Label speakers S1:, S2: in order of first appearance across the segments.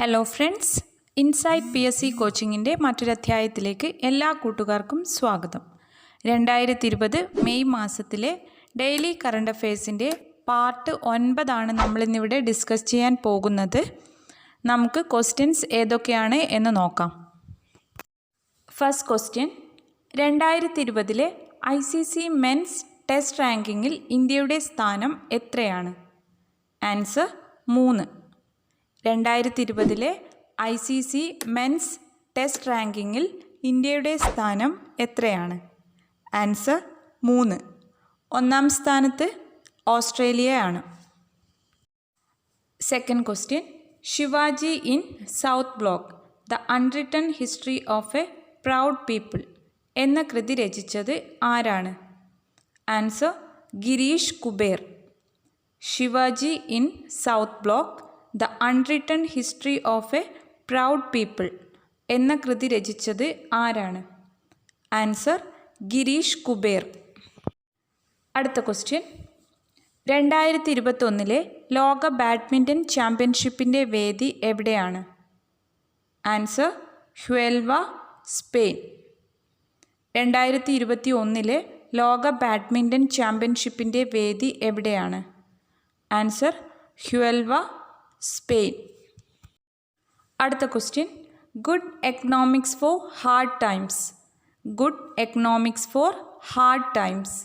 S1: Hello friends, insight PSC കോച്ചിങ്ങിൻ്റെ മറ്റൊരധ്യായത്തിലേക്ക് എല്ലാ കൂട്ടുകാർക്കും സ്വാഗതം. 2020 മെയ് മാസത്തിലെ ഡെയിലി കറണ്ട് അഫെയർസിൻ്റെ പാർട്ട് 9 നമ്മളിന്നിവിടെ ഡിസ്കസ് ചെയ്യാൻ പോകുന്നത്. നമുക്ക് ക്വസ്റ്റ്യൻസ് ഏതൊക്കെയാണ് എന്ന് നോക്കാം. First question, 2020 ICC men's test റാങ്കിങ്ങിൽ ഇന്ത്യയുടെ സ്ഥാനം എത്രയാണ്? ആൻസർ 3. 2020 ICC മെൻസ് ടെസ്റ്റ് റാങ്കിങ്ങിൽ ഇന്ത്യയുടെ സ്ഥാനം എത്രയാണ്? ആൻസർ 3. ഒന്നാം സ്ഥാനത്ത് ഓസ്ട്രേലിയയാണ്. Second question, Shivaji in South Block the unwritten history of a proud people എന്ന കൃതി രചിച്ചത് ആരാണ്? Answer Girish Kuber. Shivaji in South Block the unwritten history of a proud people എന്ന കൃതി രചിച്ചത് ആരാണ്? ആൻസർ ഗിരീഷ് കുബേർ. അടുത്ത ക്വസ്റ്റ്യൻ, 2021 ലോക ബാഡ്മിൻ്റൺ ചാമ്പ്യൻഷിപ്പിൻ്റെ വേദി എവിടെയാണ്? Answer Huelva, Spain. 2021 ലോക ബാഡ്മിൻ്റൺ ചാമ്പ്യൻഷിപ്പിൻ്റെ വേദി എവിടെയാണ്? Answer Huelva, Spain. അടുത്ത question, good economics for hard times good economics for hard times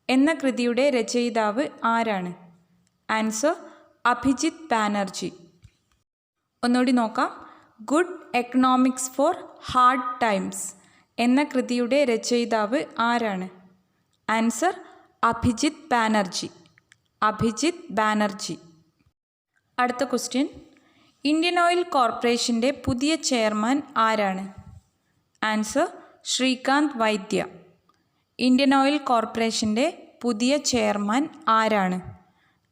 S1: എന്ന കൃതിയുടെ രചയിതാവ് ആരാണ്? ആൻസർ അഭിജിത്ത് ബാനർജി. ഒന്നുകൂടി നോക്കാം. Good economics for hard times എന്ന കൃതിയുടെ രചയിതാവ് ആരാണ്? ആൻസർ അഭിജിത്ത് ബാനർജി. അഭിജിത്ത് ബാനർജി. അടുത്ത ക്വസ്റ്റ്യൻ, ഇന്ത്യൻ ഓയിൽ കോർപ്പറേഷൻ്റെ പുതിയ ചെയർമാൻ ആരാണ്? ആൻസർ ശ്രീകാന്ത് വൈദ്യ. ഇന്ത്യൻ ഓയിൽ കോർപ്പറേഷൻ്റെ പുതിയ ചെയർമാൻ ആരാണ്?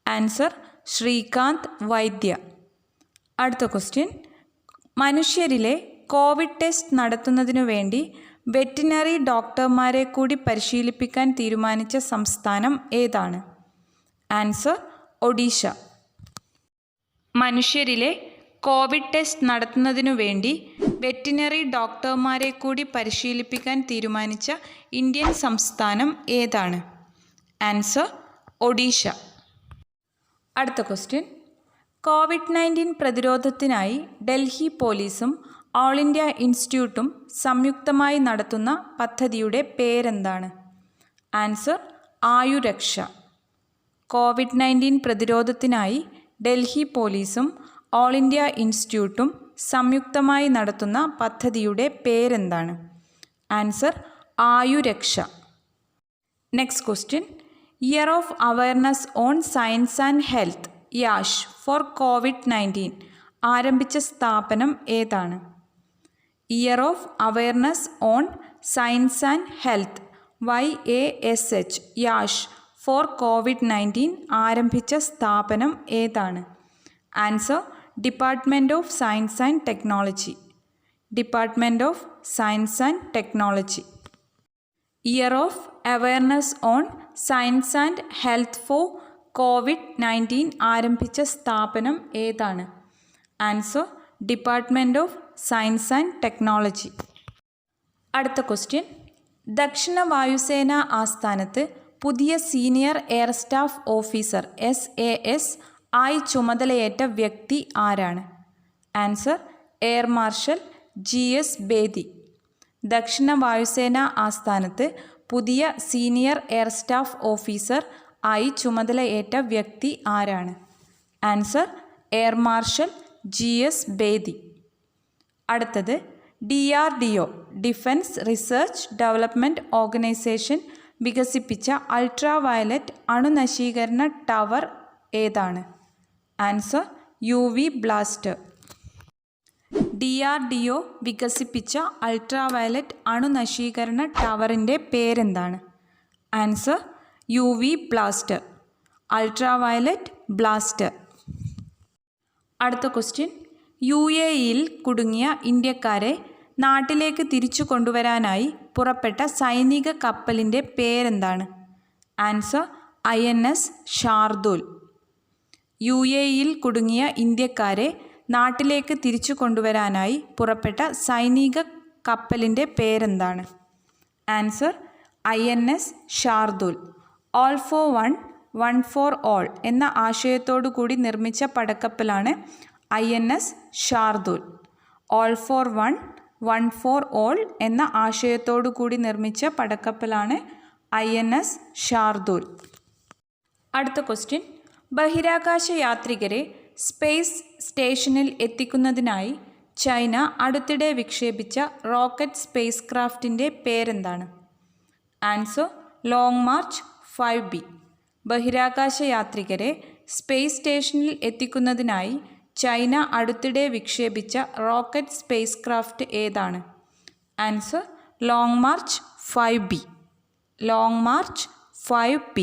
S1: ആൻസർ ശ്രീകാന്ത് വൈദ്യ. അടുത്ത ക്വസ്റ്റ്യൻ, മനുഷ്യരിലെ കോവിഡ് ടെസ്റ്റ് നടത്തുന്നതിനു വേണ്ടി വെറ്റിനറി ഡോക്ടർമാരെ കൂടി പരിശീലിപ്പിക്കാൻ തീരുമാനിച്ച സംസ്ഥാനം ഏതാണ്? ആൻസർ ഒഡീഷ. മനുഷ്യരിലെ കോവിഡ് ടെസ്റ്റ് നടത്തുന്നതിനു വേണ്ടി വെറ്റിനറി ഡോക്ടർമാരെ കൂടി പരിശീലിപ്പിക്കാൻ തീരുമാനിച്ച ഇന്ത്യൻ സംസ്ഥാനം ഏതാണ്? ആൻസർ ഒഡീഷ. അടുത്ത ക്വസ്റ്റ്യൻ, COVID-19 പ്രതിരോധത്തിനായി ഡൽഹി പോലീസും ഓൾ ഇന്ത്യ ഇൻസ്റ്റിറ്റ്യൂട്ടും സംയുക്തമായി നടത്തുന്ന പദ്ധതിയുടെ പേരെന്താണ്? ആൻസർ ആയുരക്ഷ. COVID-19 പ്രതിരോധത്തിനായി ഡൽഹി പോലീസും ഓൾ ഇന്ത്യ ഇൻസ്റ്റിറ്റ്യൂട്ടും സംയുക്തമായി നടത്തുന്ന പദ്ധതിയുടെ പേരെന്താണ്? Answer Ayuraksha. Next question, year of awareness on science and health YASH for COVID-19 ആരംഭിച്ച സ്ഥാപനം ഏതാണ്? Year of awareness on science and health YASH YASH for COVID-19 ആരംഭിച്ച സ്ഥാപനം ഏതാണ്? Answer department of science and technology. Department of science and technology. Year of awareness on science and health for COVID-19 ആരംഭിച്ച സ്ഥാപനം ഏതാണ്? Answer department of science and technology. അടുത്ത question, ദക്ഷിണ വായുസേന ആസ്ഥാനത്ത് പുതിയ senior air staff officer SAS ആയി ചുമതലയേറ്റ വ്യക്തി ആരാണ്? Answer air marshal GS Bedi. ദക്ഷിണ വായുസേന ആസ്ഥാനത്ത് പുതിയ സീനിയർ എയർ സ്റ്റാഫ് ഓഫീസർ ആയി ചുമതലയേറ്റ വ്യക്തി ആരാണ്? Answer air marshal GS Bedi. അടുത്തത്, DRDO defence research development organisation വികസിപ്പിച്ച അൾട്രാ വയലറ്റ് അണുനശീകരണ ടവർ ഏതാണ്? Answer UV blaster. DRDO വികസിപ്പിച്ച അൾട്രാ വയലറ്റ് അണുനശീകരണ ടവറിൻ്റെ പേരെന്താണ്? Answer UV blaster. Ultraviolet blaster. അടുത്ത ക്വസ്റ്റ്യൻ, UAEയിൽ കുടുങ്ങിയ ഇന്ത്യക്കാരെ നാട്ടിലേക്ക് തിരിച്ചു കൊണ്ടുവരാനായി പുറപ്പെട്ട സൈനിക കപ്പലിൻ്റെ പേരെന്താണ്? Answer INS Shardul. UAEയിൽ കുടുങ്ങിയ ഇന്ത്യക്കാരെ നാട്ടിലേക്ക് തിരിച്ചു കൊണ്ടുവരാനായി പുറപ്പെട്ട സൈനിക കപ്പലിൻ്റെ പേരെന്താണ്? Answer INS Shardul. All for one, one for all എന്ന ആശയത്തോടു കൂടി നിർമ്മിച്ച പടക്കപ്പലാണ് INS Shardul. All for one, one for all എന്ന ആശയത്തോടു കൂടി നിർമ്മിച്ച പടക്കപ്പലാണ് INS ഷാർദുൽ. അടുത്ത ക്വസ്റ്റ്യൻ. ബഹിരാകാശ യാത്രികരെ സ്പേസ് സ്റ്റേഷനിൽ എത്തിക്കുന്നതിനായി ചൈന അടുത്തിടെ വിക്ഷേപിച്ച റോക്കറ്റ് സ്പേസ് ക്രാഫ്റ്റിൻ്റെ പേരെന്താണ്? Answer long March 5B. ബഹിരാകാശ യാത്രികരെ സ്പേസ് സ്റ്റേഷനിൽ എത്തിക്കുന്നതിനായി ചൈന അടുത്തിടെ വിക്ഷേപിച്ച റോക്കറ്റ് സ്പേസ് ക്രാഫ്റ്റ് ഏതാണ്? Answer long March 5B. Long March 5B.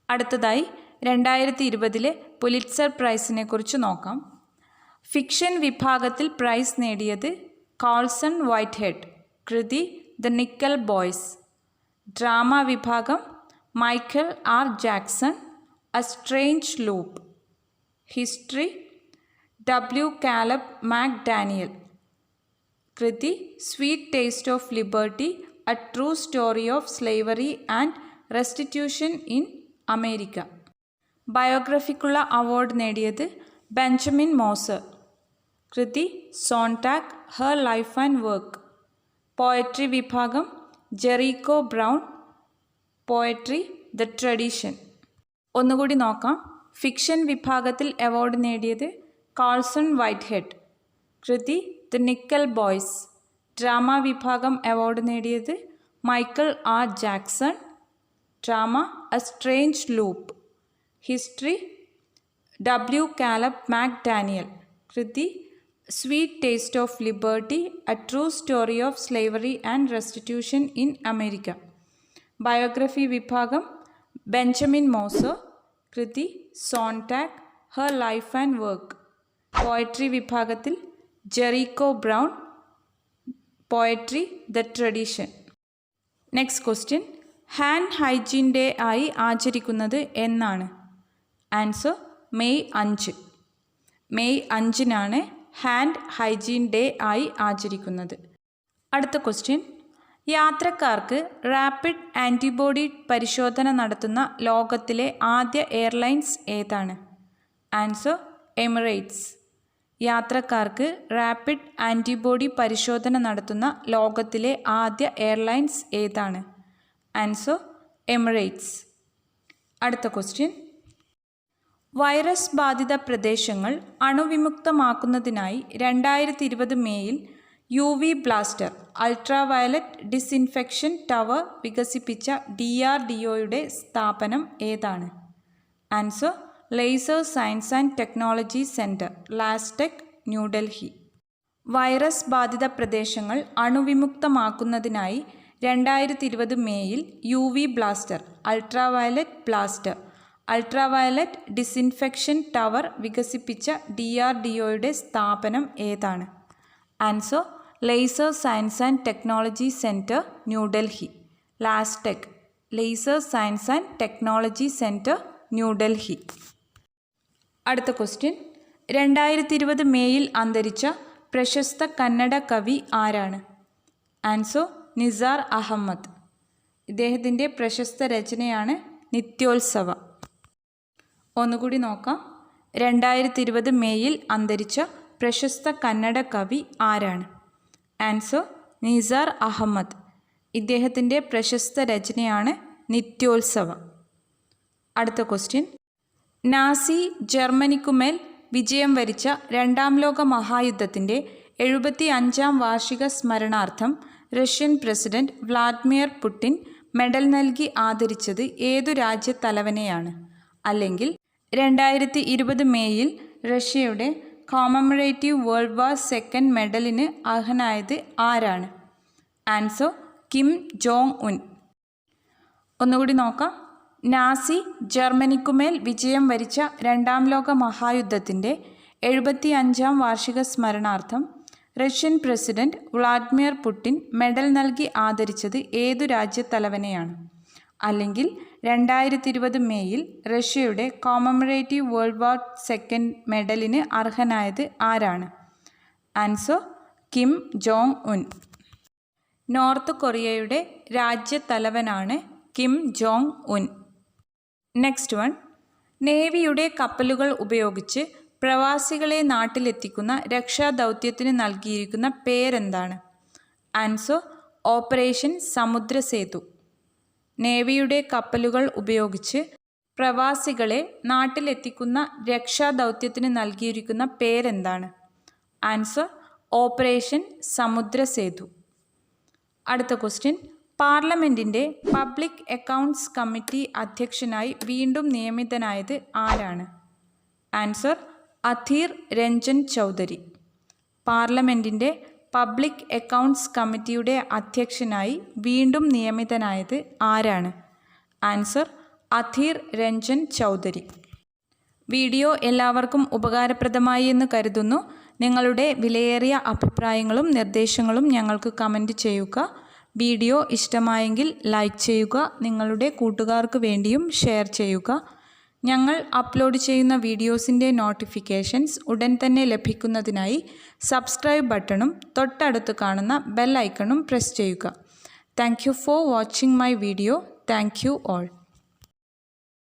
S1: അടുത്തതായി 2020 പുലിറ്റ്സർ പ്രൈസിനെ കുറിച്ച് നോക്കാം. ഫിക്ഷൻ വിഭാഗത്തിൽ പ്രൈസ് നേടിയത് കാൾസൺ വൈറ്റ്ഹെഡ്, കൃതി ദ നിക്കൽ ബോയ്സ്. ഡ്രാമ വിഭാഗം Michael R. Jackson, a strange loop. History W. Caleb McDaniel, കൃതി sweet taste of liberty, a true story of slavery and restitution in America. ബയോഗ്രഫിക്കുള്ള award നേടിയത് Benjamin Moser, കൃതി Sontag, her life and work. Poetry വിഭാഗം Jericho Brown, poetry the tradition. ഒന്നുകൂടി നോക്കാം. Fiction വിഭാഗത്തിൽ award നേടിയത് Colson Whitehead, കൃതി the Nickel Boys. Drama വിഭാഗം അവാർഡ് നേടിയത് Michael R. Jackson, drama a strange loop. History W. Caleb McDaniel, കൃതി sweet taste of liberty, a true story of slavery and restitution in America. Biography വിഭാഗം Benjamin Moser, കൃതി Sontag, her life and work. Poetry വിഭാഗത്തിൽ Jericho Brown, poetry the tradition. Next question. Hand hygiene day ആയി ആചരിക്കുന്നത് എന്നാണ്? Answer May 5. May 5-നാണ് hand hygiene day ആയി ആചരിക്കുന്നത്. അടുത്ത ക്വസ്റ്റ്യൻ. യാത്രക്കാർക്ക് റാപ്പിഡ് ആൻറ്റിബോഡി പരിശോധന നടത്തുന്ന ലോകത്തിലെ ആദ്യ എയർലൈൻസ് ഏതാണ്? Answer Emirates. യാത്രക്കാർക്ക് റാപ്പിഡ് ആൻറ്റിബോഡി പരിശോധന നടത്തുന്ന ലോകത്തിലെ ആദ്യ എയർലൈൻസ് ഏതാണ്? Answer Emirates. അടുത്ത ക്വസ്റ്റ്യൻ. വൈറസ് ബാധിത പ്രദേശങ്ങൾ അണുവിമുക്തമാക്കുന്നതിനായി 2020 മേയിൽ UV blaster ultraviolet disinfection tower വികസിപ്പിച്ച DRDOയുടെ സ്ഥാപനം ഏതാണ്? Answer laser science and technology centre, LASTEC, New Delhi. വൈറസ് ബാധിത പ്രദേശങ്ങൾ അണുവിമുക്തമാക്കുന്നതിനായി 2020 മേയിൽ UV blaster ultraviolet disinfection tower വികസിപ്പിച്ച DRDOയുടെ സ്ഥാപനം ഏതാണ്? Answer laser science and technology centre, New Delhi, LASTEC, laser science and technology centre, New Delhi. അടുത്ത ക്വസ്റ്റ്യൻ. 2020 മേയിൽ അന്തരിച്ച പ്രശസ്ത കന്നഡ കവി ആരാണ്? ആൻസർ നിസാർ അഹമ്മദ്. ഇദ്ദേഹത്തിൻ്റെ പ്രശസ്ത രചനയാണ് നിത്യോത്സവ. ഒന്നുകൂടി നോക്കാം. 2020 മേയിൽ അന്തരിച്ച പ്രശസ്ത കന്നഡ കവി ആരാണ്? ആൻസർ നിസാർ അഹമ്മദ്. ഇദ്ദേഹത്തിൻ്റെ പ്രശസ്ത രചനയാണ് നിത്യോത്സവ. അടുത്ത ക്വസ്റ്റ്യൻ. നാസി ജർമ്മനിക്കുമേൽ വിജയം വരിച്ച രണ്ടാം ലോക മഹായുദ്ധത്തിൻ്റെ 75-ാം വാർഷിക സ്മരണാർത്ഥം Russian president Vladimir Putin medal നൽകി ആദരിച്ചത് ഏതു രാജ്യത്തലവനെയാണ്? അല്ലെങ്കിൽ 2020 മേയിൽ റഷ്യയുടെ കോമമറേറ്റീവ് വേൾഡ് വാർ സെക്കൻഡ് മെഡലിന് അർഹനായത് ആരാണ്? Answer Kim Jong Un. ഒന്നുകൂടി നോക്കാം. നാസി ജർമ്മനിക്കുമേൽ വിജയം വരിച്ച രണ്ടാം ലോക മഹായുദ്ധത്തിൻ്റെ 75-ാം വാർഷിക സ്മരണാർത്ഥം Russian president Vladimir Putin medal നൽകി ആദരിച്ചത് ഏതു രാജ്യത്തലവനെയാണ്? അല്ലെങ്കിൽ 2020 മേയിൽ റഷ്യയുടെ കോമമറേറ്റീവ് വേൾഡ് വാർ സെക്കൻഡ് മെഡലിന് അർഹനായത് ആരാണ്? Answer Kim Jong Un. North കൊറിയയുടെ രാജ്യത്തലവനാണ് Kim Jong Un. Next one. നേവിയുടെ കപ്പലുകൾ ഉപയോഗിച്ച് പ്രവാസികളെ നാട്ടിലെത്തിക്കുന്ന രക്ഷാദൗത്യത്തിന് നൽകിയിരിക്കുന്ന പേരെന്താണ്? ആൻസർ ഓപ്പറേഷൻ സമുദ്രസേതു. നേവിയുടെ കപ്പലുകൾ ഉപയോഗിച്ച് പ്രവാസികളെ നാട്ടിലെത്തിക്കുന്ന രക്ഷാദൗത്യത്തിന് നൽകിയിരിക്കുന്ന പേരെന്താണ്? Answer operation Samudra Setu. അടുത്ത ക്വസ്റ്റ്യൻ. പാർലമെൻറ്റിൻ്റെ പബ്ലിക് അക്കൗണ്ട്സ് കമ്മിറ്റി അധ്യക്ഷനായി വീണ്ടും നിയമിതനായത് ആരാണ്? ആൻസർ അധീർ രഞ്ജൻ ചൗധരി. പാർലമെൻറ്റിൻ്റെ പബ്ലിക് അക്കൗണ്ട്സ് കമ്മിറ്റിയുടെ അധ്യക്ഷനായി വീണ്ടും നിയമിതനായത് ആരാണ്? ആൻസർ അധീർ രഞ്ജൻ ചൗധരി. വീഡിയോ എല്ലാവർക്കും ഉപകാരപ്രദമായി എന്ന് കരുതുന്നു. നിങ്ങളുടെ വിലയേറിയ അഭിപ്രായങ്ങളും നിർദ്ദേശങ്ങളും ഞങ്ങൾക്ക് കമൻറ്റ് ചെയ്യുക. വീഡിയോ ഇഷ്ടമായെങ്കിൽ ലൈക്ക് ചെയ്യുക. നിങ്ങളുടെ കൂട്ടുകാർക്ക് വേണ്ടിയും ഷെയർ ചെയ്യുക. ഞങ്ങൾ അപ്ലോഡ് ചെയ്യുന്ന വീഡിയോസിൻ്റെ നോട്ടിഫിക്കേഷൻസ് ഉടൻ തന്നെ ലഭിക്കുന്നതിനായി സബ്സ്ക്രൈബ് ബട്ടണും തൊട്ടടുത്ത് കാണുന്ന ബെൽ ഐക്കണും പ്രസ് ചെയ്യുക. Thank you for watching my video. Thank you all.